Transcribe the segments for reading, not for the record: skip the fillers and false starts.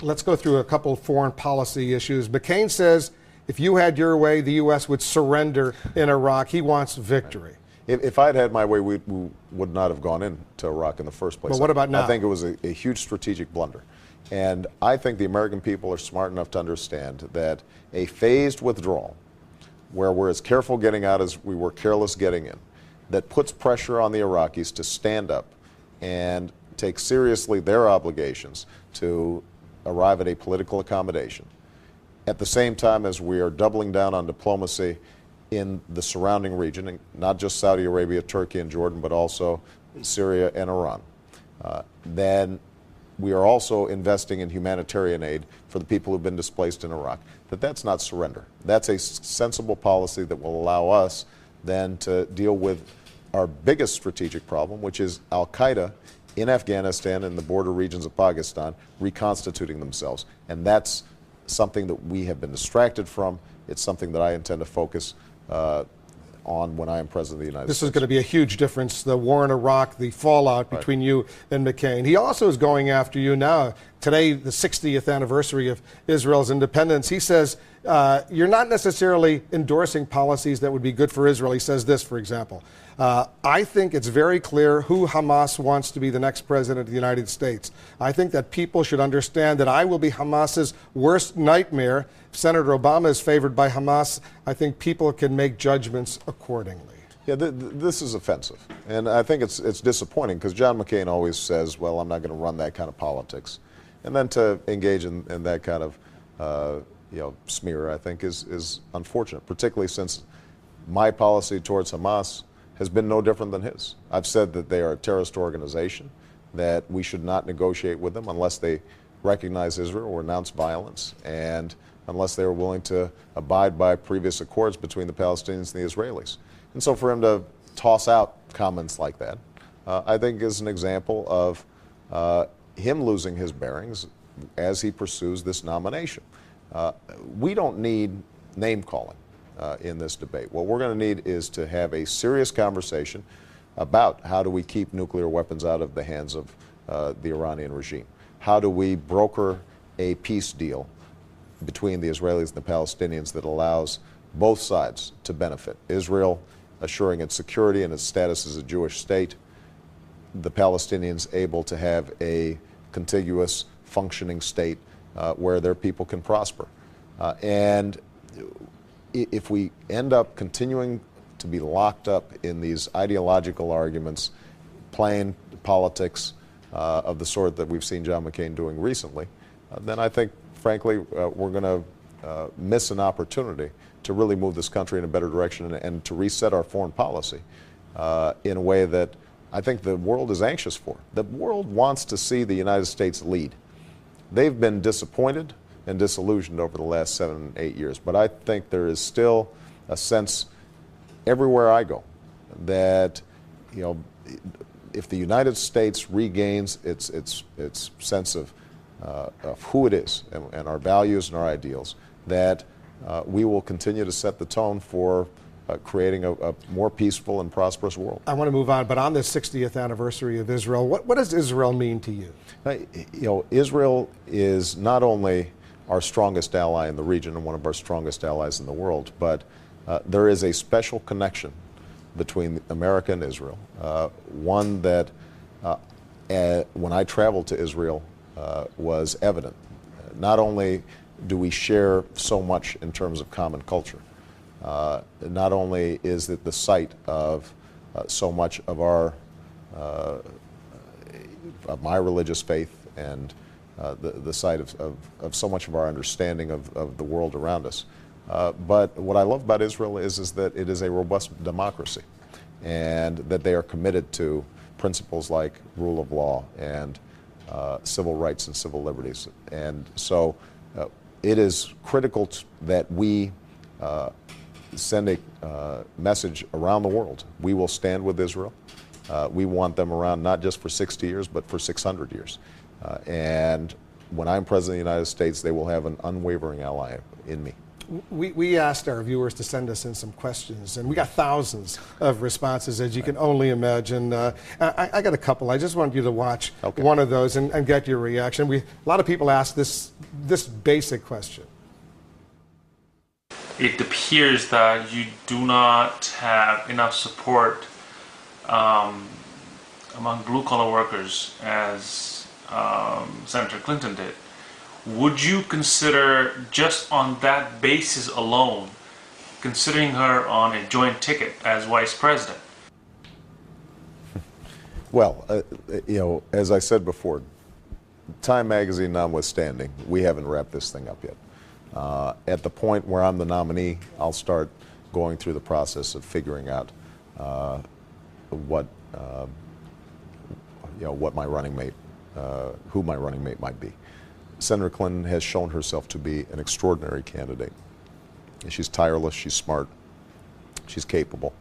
Let's go through a couple of foreign policy issues. McCain says if you had your way, the U.S. would surrender in Iraq. He wants victory. If I'd had my way, we would not have gone into Iraq in the first place. But what about now? I think it was a huge strategic blunder. And I think the American people are smart enough to understand that a phased withdrawal, where we're as careful getting out as we were careless getting in, that puts pressure on the Iraqis to stand up and take seriously their obligations to arrive at a political accommodation, at the same time as we are doubling down on diplomacy in the surrounding region, not just Saudi Arabia, Turkey, and Jordan, but also Syria and Iran. Then we are also investing in humanitarian aid for the people who've been displaced in Iraq. That's not surrender. That's a sensible policy that will allow us then to deal with our biggest strategic problem, which is al-Qaeda in Afghanistan and the border regions of Pakistan reconstituting themselves. And that's something that we have been distracted from. It's something that I intend to focus on when I am President of the United States. This is going to be a huge difference, the war in Iraq, the fallout between you and McCain. He also is going after you now. Today, the 60th anniversary of Israel's independence. He says you're not necessarily endorsing policies that would be good for Israel. He says this, for example. I think it's very clear who Hamas wants to be the next president of the United States. I think that people should understand that I will be Hamas's worst nightmare. If Senator Obama is favored by Hamas, I think people can make judgments accordingly. Yeah, this is offensive. And I think it's disappointing because John McCain always says, well, I'm not going to run that kind of politics. And then to engage in that kind of smear, I think, is unfortunate, particularly since my policy towards Hamas has been no different than his. I've said that they are a terrorist organization, that we should not negotiate with them unless they recognize Israel or renounce violence, and unless they are willing to abide by previous accords between the Palestinians and the Israelis. And so for him to toss out comments like that, I think is an example of him losing his bearings as he pursues this nomination. We don't need name calling in this debate. What we're going to need is to have a serious conversation about how do we keep nuclear weapons out of the hands of the Iranian regime. How do we broker a peace deal between the Israelis and the Palestinians that allows both sides to benefit? Israel assuring its security and its status as a Jewish state, the Palestinians able to have a contiguous, functioning state where their people can prosper. And if we end up continuing to be locked up in these ideological arguments, playing politics of the sort that we've seen John McCain doing recently, then I think, frankly, we're going to miss an opportunity to really move this country in a better direction and to reset our foreign policy in a way that I think the world is anxious for. The world wants to see the United States lead. They've been disappointed and disillusioned over the last 7, 8 years, but I think there is still a sense everywhere I go that, if the United States regains its sense of who it is and our values and our ideals, that we will continue to set the tone for creating a more peaceful and prosperous world. I want to move on, but on this 60th anniversary of Israel, what does Israel mean to you? Israel is not only our strongest ally in the region and one of our strongest allies in the world, but there is a special connection between America and Israel, one that when I traveled to Israel was evident. Not only do we share so much in terms of common culture, not only is it the site of so much of of my religious faith and the site of so much of our understanding of the world around us, but what I love about Israel is that it is a robust democracy and that they are committed to principles like rule of law and civil rights and civil liberties. And so it is critical that we send a message around the world. We will stand with Israel. We want them around not just for 60 years, but for 600 years. And when I'm President of the United States, they will have an unwavering ally in me. We asked our viewers to send us in some questions, and we got thousands of responses, as you can only imagine. I got a couple. I just want you to watch one of those and get your reaction. A lot of people ask this basic question. It appears that you do not have enough support among blue-collar workers as Senator Clinton did. Would you consider, just on that basis alone, considering her on a joint ticket as vice president? Well, you know, as I said before, Time Magazine notwithstanding, we haven't wrapped this thing up yet. At the point where I'm the nominee, I'll start going through the process of figuring out what my running mate, who my running mate might be. Senator Clinton has shown herself to be an extraordinary candidate. She's tireless, she's smart, she's capable,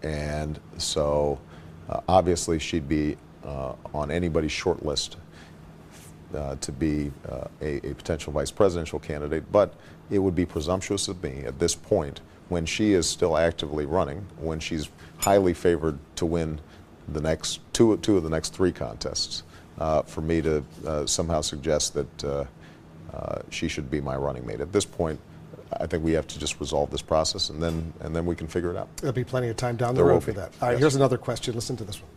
and so obviously she'd be on anybody's short list to be a potential vice presidential candidate, but it would be presumptuous of me at this point, when she is still actively running, when she's highly favored to win the next two of the next three contests, for me to somehow suggest that she should be my running mate. At this point, I think we have to just resolve this process, and then we can figure it out. There'll be plenty of time down the road for that. All right, here's another question. Listen to this one.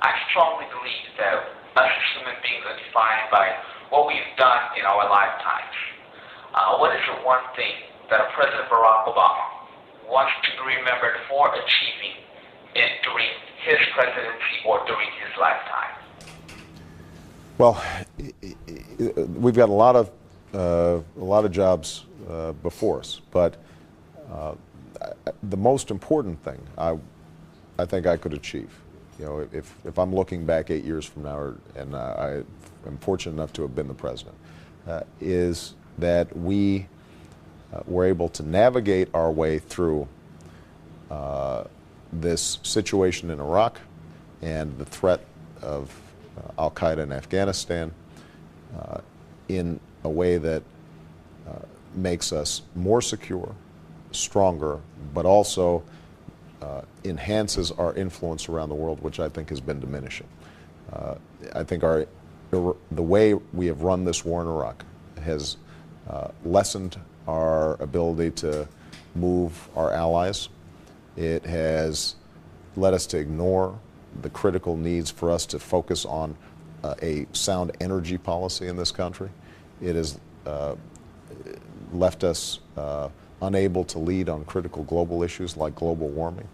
I strongly believe that us as human beings are defined by what we've done in our lifetimes. What is the one thing that President Barack Obama wants to be remembered for achieving during his presidency or during his lifetime? Well, we've got a lot of jobs before us, but the most important thing I think I could achieve, you know, if I'm looking back 8 years from now, and I am fortunate enough to have been the president, is that we were able to navigate our way through this situation in Iraq and the threat of al-Qaeda in Afghanistan in a way that makes us more secure, stronger, but also enhances our influence around the world, which I think has been diminishing. I think the way we have run this war in Iraq has lessened our ability to move our allies. It has led us to ignore the critical needs for us to focus on a sound energy policy in this country. It has left us unable to lead on critical global issues like global warming.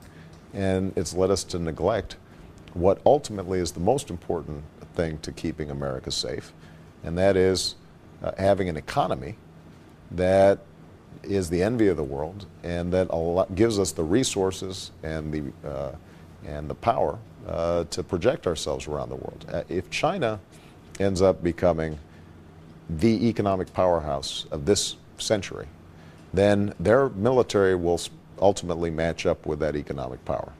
And it's led us to neglect what ultimately is the most important thing to keeping America safe, and that is having an economy that is the envy of the world and that gives us the resources and the power to project ourselves around the world. If China ends up becoming the economic powerhouse of this century, then their military will ultimately match up with that economic power.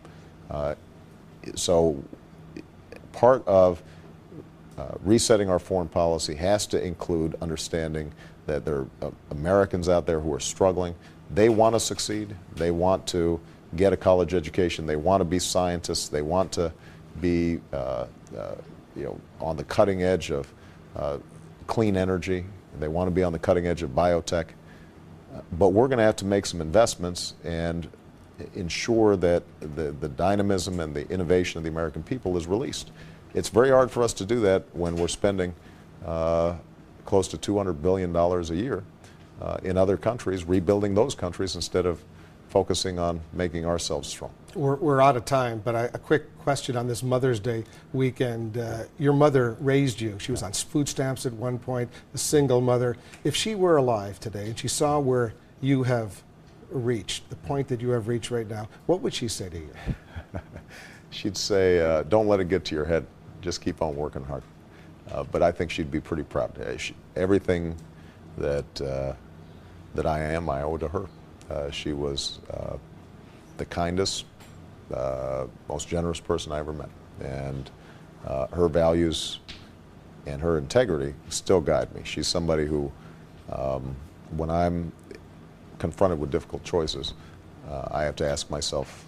So part of resetting our foreign policy has to include understanding that there are Americans out there who are struggling. They want to succeed. They want to get a college education. They want to be scientists. They want to be on the cutting edge of clean energy. They want to be on the cutting edge of biotech. But we're going to have to make some investments and ensure that the dynamism and the innovation of the American people is released. It's very hard for us to do that when we're spending close to $200 billion a year in other countries, rebuilding those countries instead of focusing on making ourselves strong. We're out of time, but a quick question on this Mother's Day weekend. Your mother raised you. She was on food stamps at one point, a single mother. If she were alive today and she saw where you have reached, the point that you have reached right now, what would she say to you? She'd say, don't let it get to your head. Just keep on working hard. But I think she'd be pretty proud. Everything that I am, I owe to her. She was the kindest, most generous person I ever met. And her values and her integrity still guide me. She's somebody who when I'm confronted with difficult choices, I have to ask myself,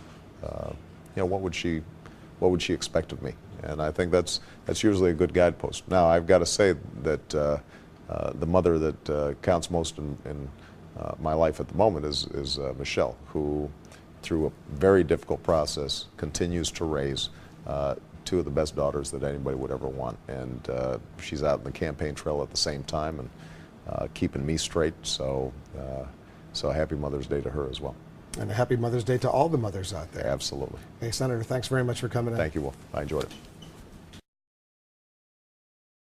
what would she expect of me? And I think that's usually a good guidepost. Now, I've got to say that the mother that counts most in my life at the moment is Michelle, who, through a very difficult process, continues to raise two of the best daughters that anybody would ever want. And she's out in the campaign trail at the same time and keeping me straight. So happy Mother's Day to her as well. And a happy Mother's Day to all the mothers out there. Absolutely. Hey, Senator, thanks very much for coming in. Thank you, Wolf. I enjoyed it.